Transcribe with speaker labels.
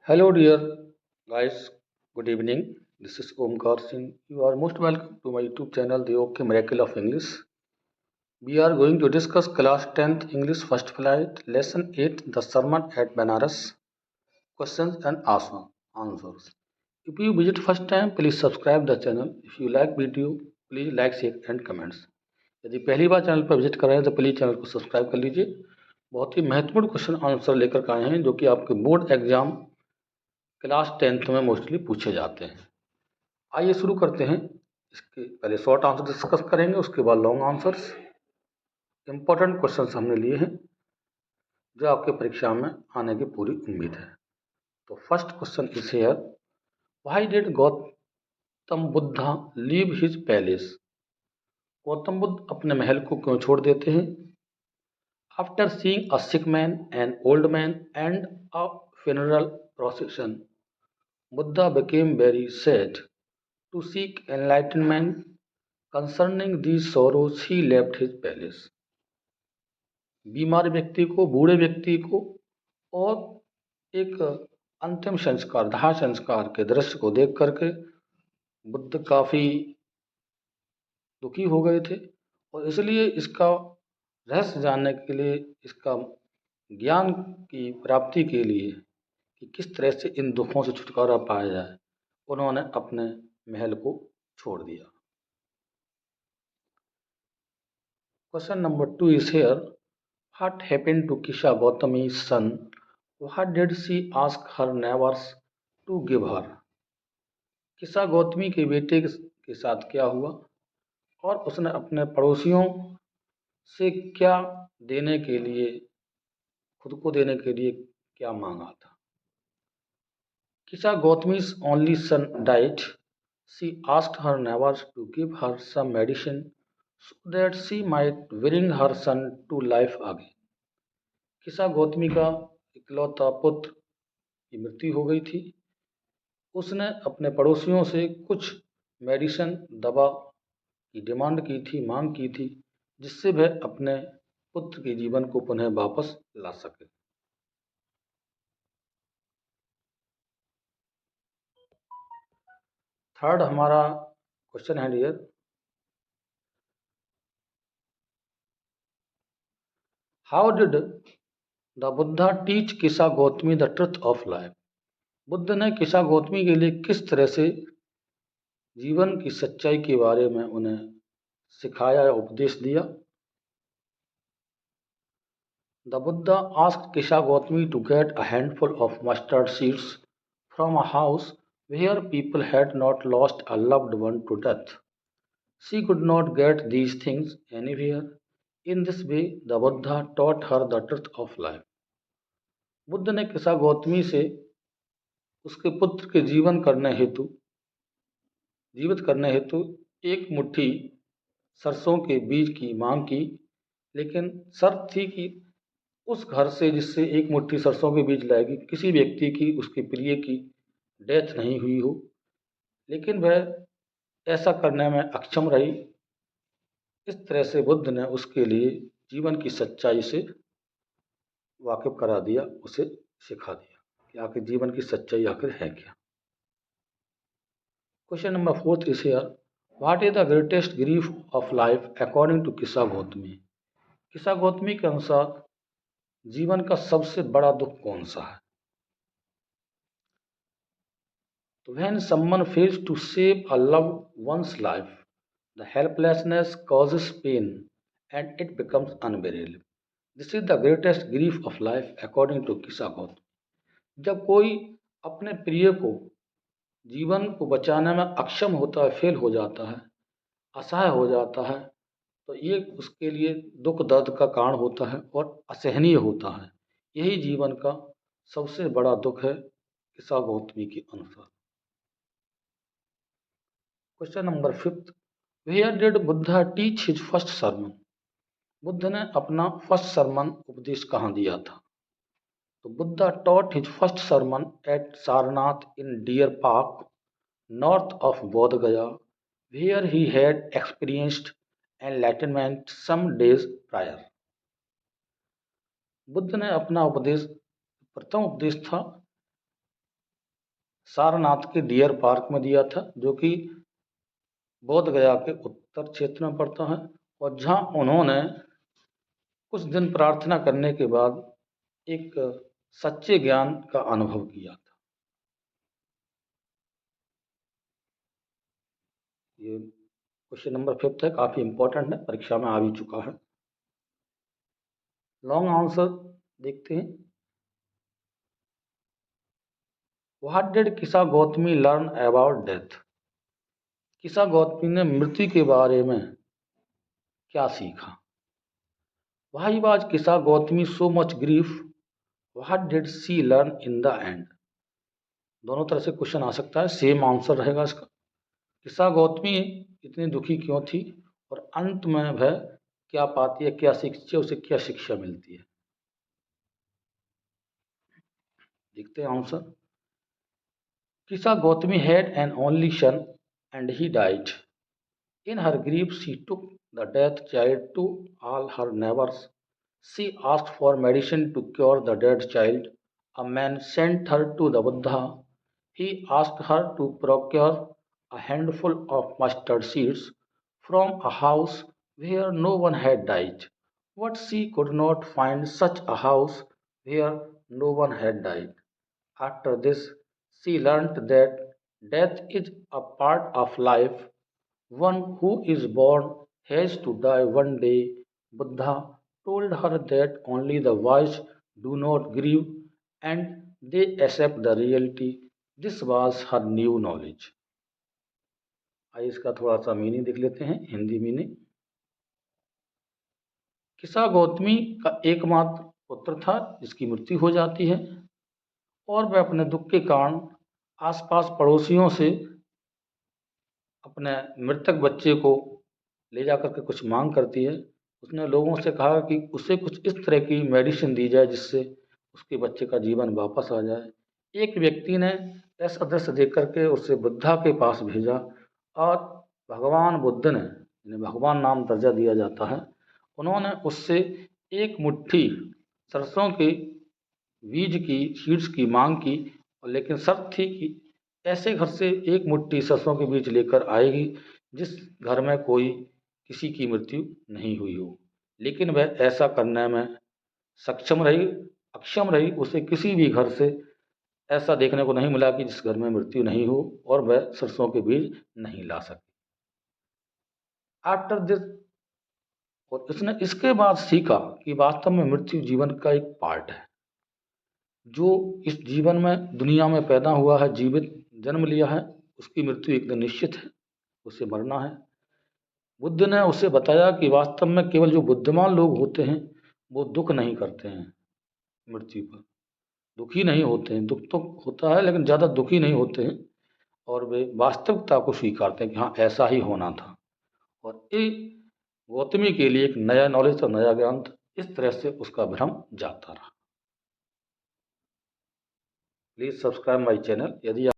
Speaker 1: Hello, dear guys. Good evening. This is Omkar Singh. You are most welcome to my YouTube channel, The OK Miracle of English. We are going to discuss class 10th English First Flight, Lesson 8, The Sermon at Banaras, questions and answers. If you visit first time, please subscribe the channel. If you like video, please like, share and comments. यदि पहली बार channel पर visit कर रहे हैं तो please channel को subscribe कर लीजिए। बहुत ही महत्वपूर्ण क्वेश्चन आंसर लेकर के आए हैं जो कि आपके बोर्ड एग्जाम क्लास 10th में मोस्टली पूछे जाते हैं। आइए शुरू करते हैं। इसके पहले शॉर्ट आंसर डिस्कस करेंगे, उसके बाद लॉन्ग आंसर्स। इंपॉर्टेंट क्वेश्चंस हमने लिए हैं जो आपके परीक्षा में आने की पूरी उम्मीद है। तो first question is here, why did Gautam Buddha leave his palace? Gautam Buddha अपने महल को क्यों छोड़ देते हैं? After seeing a sick man, an old man and a funeral procession, Buddha became very sad. To seek enlightenment concerning these sorrows, he left his palace. बीमार व्यक्ति को, बूढ़े व्यक्ति को और एक अंतिम संस्कार, दाह संस्कार के दृश्य को देख करके बुद्ध काफ़ी दुखी हो गए थे और इसलिए इसका रहस्य जानने के लिए, इसका ज्ञान की प्राप्ति के लिए कि किस तरह से इन दुखों से छुटकारा पाया जाए, उन्होंने अपने महल को छोड़ दिया। Question number 2 is here. What happened to Kisha Gautami's son? What did she ask her neighbors to give her? किसा गौतमी के बेटे के साथ क्या हुआ और उसने अपने पड़ोसियों से क्या देने के लिए, खुद को देने के लिए क्या मांगा था? Kisha Gautami's only son died. She asked her neighbors to give her some medicine so that she might bring her son to life again. किसा गौतमी का इकलौता पुत्र की मृत्यु हो गई थी। उसने अपने पड़ोसियों से कुछ मेडिसिन, दवा की डिमांड की थी, मांग की थी, जिससे वह अपने पुत्र के जीवन को पुनः वापस ला सके। थर्ड हमारा क्वेश्चन है dear, how did the Buddha teach Kisa Gautami the truth of life? Buddha ने किसा गौतमी के लिए किस तरह से जीवन की सच्चाई के बारे में उन्हें सिखाया या उपदेश दिया? The Buddha asked Kisha Gautami to get a handful of mustard seeds from a house where people had not lost a loved one to death. She could not get these things anywhere. In this way, the Buddha taught her the truth of life. Buddha ने किसा गौतमी से उसके पुत्र के जीवित करने हेतु एक मुट्ठी सरसों के बीज की मांग की, लेकिन शर्त थी कि उस घर से जिससे एक मुट्ठी सरसों के बीज लाएगी, किसी व्यक्ति की, उसके प्रिय की डेथ नहीं हुई हो। लेकिन वह ऐसा करने में अक्षम रही। इस तरह से बुद्ध ने उसके लिए जीवन की सच्चाई से वाकिफ करा दिया, उसे सिखा दिया कि आखिर जीवन की सच्चाई आखिर है क्या। Question number 4 is here, what is the greatest grief of life according to Kisa Gotami? किसा गौतमी के अनुसार जीवन का सबसे बड़ा दुख कौन सा है? तो when someone fails to save a loved one's life, the helplessness causes pain and it becomes unbearable. This is the greatest grief of life according to Kisa Gautam. जब कोई अपने प्रिय को जीवन को बचाने में अक्षम होता है, फेल हो जाता है, असहाय हो जाता है, तो ये उसके लिए दुख दर्द का कारण होता है और असहनीय होता है। यही जीवन का सबसे बड़ा दुख है किसा गौतमी के अनुसार। Question number 5, where did Buddha teach his first sermon? Buddha ने अपना फर्स्ट सरमन उपदेश कहाँ दिया था? तो Buddha taught his first sermon at Sarnath in deer park north of Bodh Gaya, where he had experienced enlightenment some days prior. Buddha ने अपना प्रथम उपदेश था सारनाथ के डियर पार्क में दिया था, जो कि बोध गया के उत्तर क्षेत्र में पड़ता है, और जहाँ उन्होंने कुछ दिन प्रार्थना करने के बाद एक सच्चे ज्ञान का अनुभव किया था। ये क्वेश्चन नंबर 5 है, काफ़ी इंपॉर्टेंट है, परीक्षा में आ भी चुका है। लॉन्ग आंसर देखते हैं। व्हाट डिड किसा गौतमी लर्न अबाउट डेथ? किसा गौतमी ने मृत्यु के बारे में क्या सीखा? Why was Kisa Gautami so much grief? What did she learn in the end? दोनों तरह से क्वेश्चन आ सकता है, सेम आंसर रहेगा इसका। किसा गौतमी इतनी दुखी क्यों थी और अंत में वह क्या पाती है, क्या सीखती है, उसे क्या शिक्षा मिलती है? देखते हैं आंसर। किसा Gautami had an only son and he died. In her grief, she took the dead child to all her neighbors. She asked for medicine to cure the dead child. A man sent her to the Buddha. He asked her to procure a handful of mustard seeds from a house where no one had died. But she could not find such a house where no one had died. After this, she learnt that death is a part of life. One who is born has to die one day. Buddha told her that only the wise do not grieve and they accept the reality. This was her new knowledge. आइए इसका थोड़ा सा meaning देख लेते हैं, Hindi meaning. किसा गौतमी का एकमात्र पुत्र था जिसकी मृत्यु हो जाती है, और वह अपने दुख के कारण आसपास पड़ोसियों से अपने मृतक बच्चे को ले जाकर के कुछ मांग करती है। उसने लोगों से कहा कि उसे कुछ इस तरह की मेडिसिन दी जाए जिससे उसके बच्चे का जीवन वापस आ जाए। एक व्यक्ति ने ऐसा दृश्य देख करके उसे बुद्धा के पास भेजा, और भगवान बुद्ध ने, जिन्हें भगवान नाम दर्जा दिया जाता है, उन्होंने उससे एक मुट्ठी सरसों के बीज की सीड्स की मांग की, लेकिन शर्त थी कि ऐसे घर से एक मुट्ठी सरसों के बीज लेकर आएगी जिस घर में कोई किसी की मृत्यु नहीं हुई हो। लेकिन वह ऐसा करने में अक्षम रही। उसे किसी भी घर से ऐसा देखने को नहीं मिला कि जिस घर में मृत्यु नहीं हो, और वह सरसों के बीज नहीं ला सकी। आफ्टर दिस, और उसने इसके बाद सीखा कि वास्तव में मृत्यु जीवन का एक पार्ट है। जो इस जीवन में दुनिया में पैदा हुआ है, जीवित जन्म लिया है, उसकी मृत्यु एकदम निश्चित है, उसे मरना है। बुद्ध ने उसे बताया कि वास्तव में केवल जो बुद्धिमान लोग होते हैं वो दुख नहीं करते हैं, मृत्यु पर दुखी नहीं होते हैं। दुख तो होता है लेकिन ज़्यादा दुखी नहीं होते हैं, और वे वास्तविकता को स्वीकारते हैं कि हाँ ऐसा ही होना था। और ये गौतमी के लिए एक नया नॉलेज और नया ज्ञान था। इस तरह से उसका भ्रम जाता रहा। Please subscribe my channel. यदि